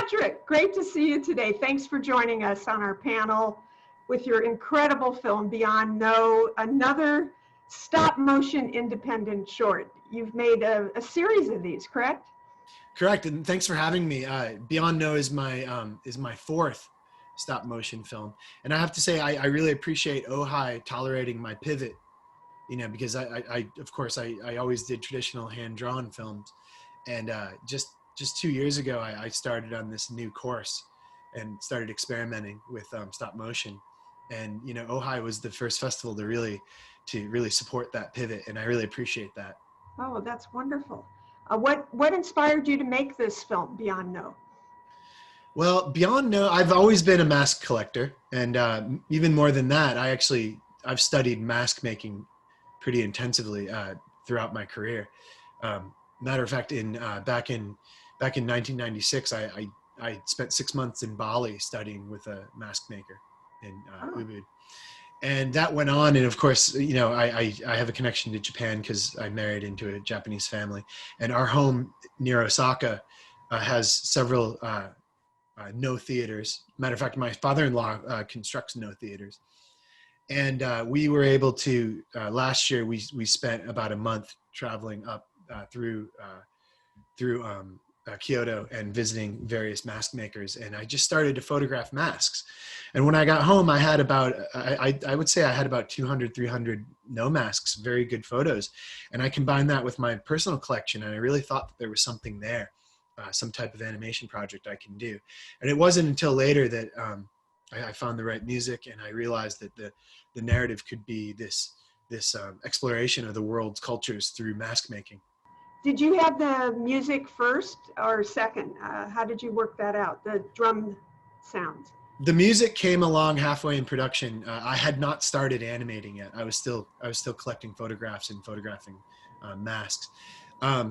Patrick, great to see you today. Thanks for joining us on our panel with your incredible film, Beyond No, another stop motion independent short. You've made a series of these, correct? Correct, and thanks for having me. Beyond No is my fourth stop motion film, and I have to say I really appreciate Ojai tolerating my pivot, because I of course I always did traditional hand drawn films, and just 2 years ago I started on this new course and started experimenting with stop motion, and Ojai was the first festival to really support that pivot, and I really appreciate that. Oh, that's wonderful. What inspired you to make this film, Beyond No? Well, Beyond No, I've always been a mask collector, and even more than that, I've studied mask making pretty intensively throughout my career. Matter of fact, back in 1996, I spent 6 months in Bali studying with a mask maker in Ubud. And that went on, and of course, I have a connection to Japan because I married into a Japanese family, and our home near Osaka has several no theaters. Matter of fact, my father-in-law constructs no theaters, and we were able to last year we spent about a month traveling up through Kyoto and visiting various mask makers, and I just started to photograph masks. And when I got home, I had about, I would say I had about 200, 300 no masks, very good photos. And I combined that with my personal collection, and I really thought that there was something there, some type of animation project I can do. And it wasn't until later that I found the right music, and I realized that the narrative could be this exploration of the world's cultures through mask making. Did you have the music first or second? How did you work that out, the drum sounds? The music came along halfway in production. I had not started animating yet. I was still collecting photographs and photographing masks.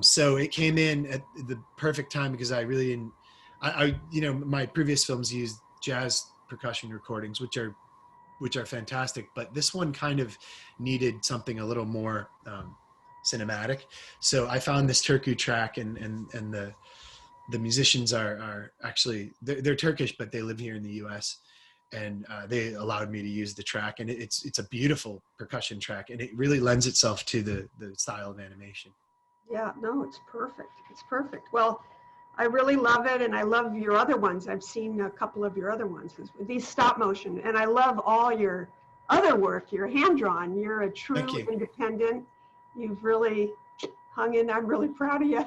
So it came in at the perfect time because I really didn't. My previous films used jazz percussion recordings, which are fantastic, but this one kind of needed something a little more cinematic. So I found this Turku track, and the musicians are actually, they're Turkish, but they live here in the US, and they allowed me to use the track, and it's a beautiful percussion track, and it really lends itself to the style of animation. Yeah, no, it's perfect. It's perfect. Well, I really love it, and I love your other ones. I've seen a couple of your other ones, these stop motion, and I love all your other work. You're hand-drawn. You're a true independent. You've really hung in. I'm really proud of you.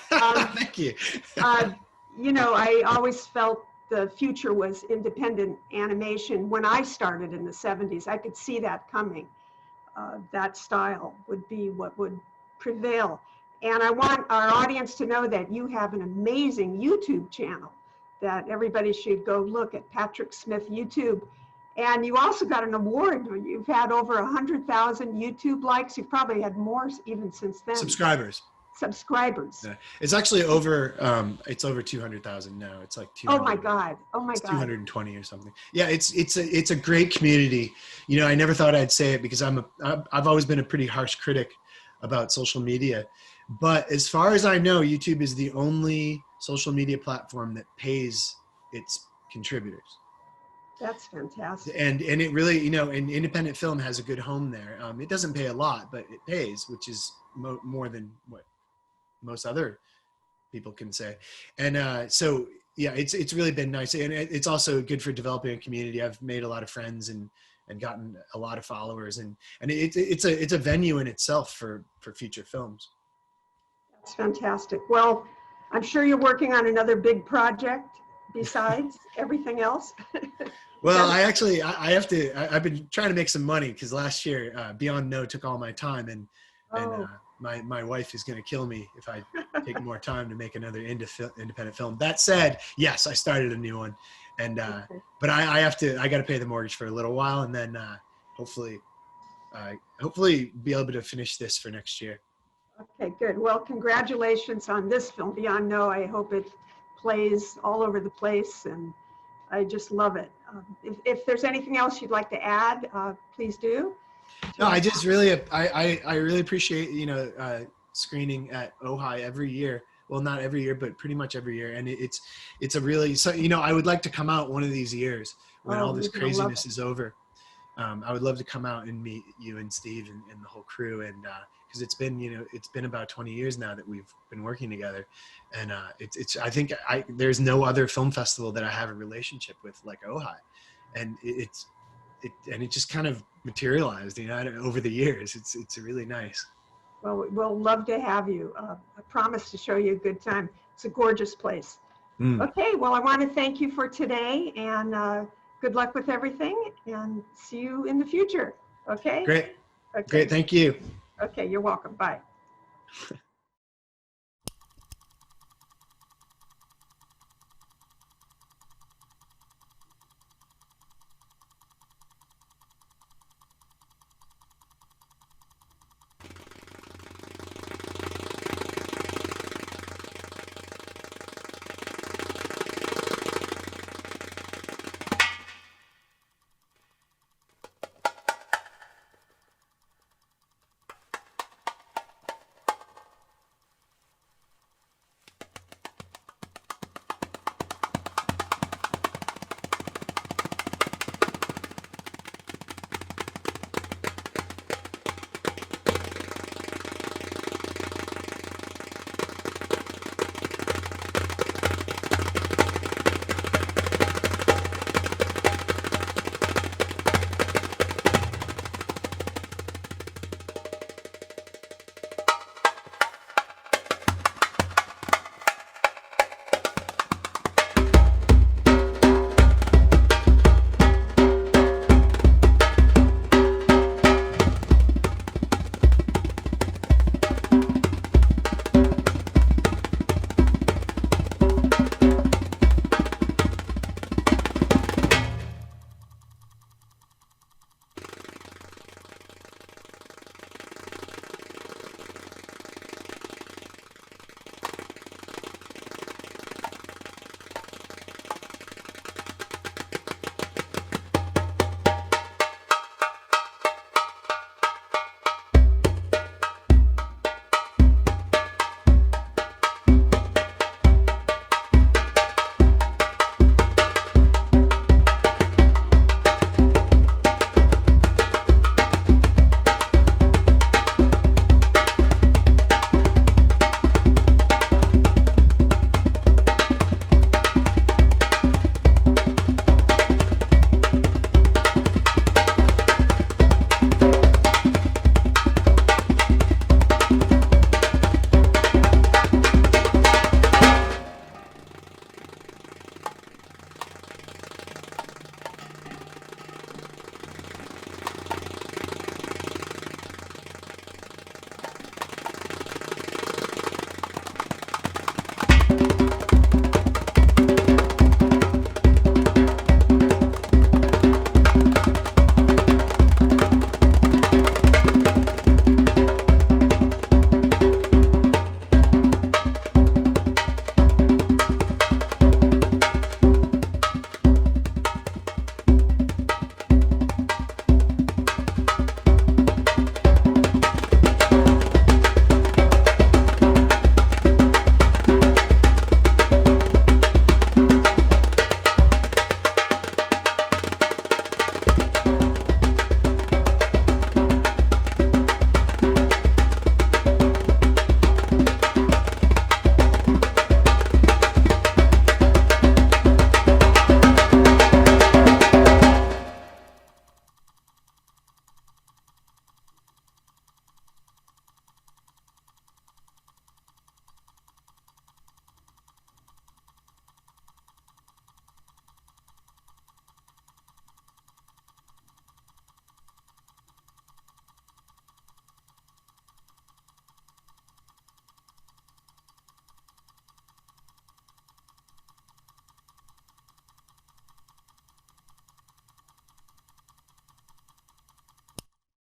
Thank you. I always felt the future was independent animation. When I started in the 70s, I could see that coming. That style would be what would prevail. And I want our audience to know that you have an amazing YouTube channel that everybody should go look at, PatrickSmith YouTube. And you also got an award. You've had over 100,000 YouTube likes. You've probably had more even since then. Subscribers. Yeah. It's actually over. It's over 200,000 now. It's like 200. Oh my God! Oh my God! 220 or something. Yeah, it's a great community. I never thought I'd say it because I've always been a pretty harsh critic about social media, but as far as I know, YouTube is the only social media platform that pays its contributors. That's fantastic. And it really, an independent film has a good home there. It doesn't pay a lot, but it pays, which is more than what most other people can say. And so, yeah, it's really been nice. And it's also good for developing a community. I've made a lot of friends and gotten a lot of followers. And it's a venue in itself for future films. That's fantastic. Well, I'm sure you're working on another big project besides everything else. Well, I've been trying to make some money because last year Beyond No took all my time, and my wife is going to kill me if I take more time to make another independent film. That said, yes, I started a new one, and but I got to pay the mortgage for a little while, and then hopefully be able to finish this for next year. Okay, good. Well, congratulations on this film, Beyond No. I hope it plays all over the place, and I just love it. If there's anything else you'd like to add, please do. No, I really appreciate screening at Ojai every year. well, not every year, but pretty much every year. And it's a really, so, you know, I would like to come out one of these years when all Oh, this you're gonna love craziness it. is over. I would love to come out and meet you and Steve and the whole crew. And because it's been, you know, it's been about 20 years now that we've been working together. And I think there's no other film festival that I have a relationship with like Ojai. And it just kind of materialized, you know, over the years. It's really nice. Well, we'll love to have you. I promise to show you a good time. It's a gorgeous place. Mm, Okay, well, I want to thank you for today and good luck with everything and see you in the future. Okay? great. Okay. Great. Thank you. Okay, you're welcome. Bye.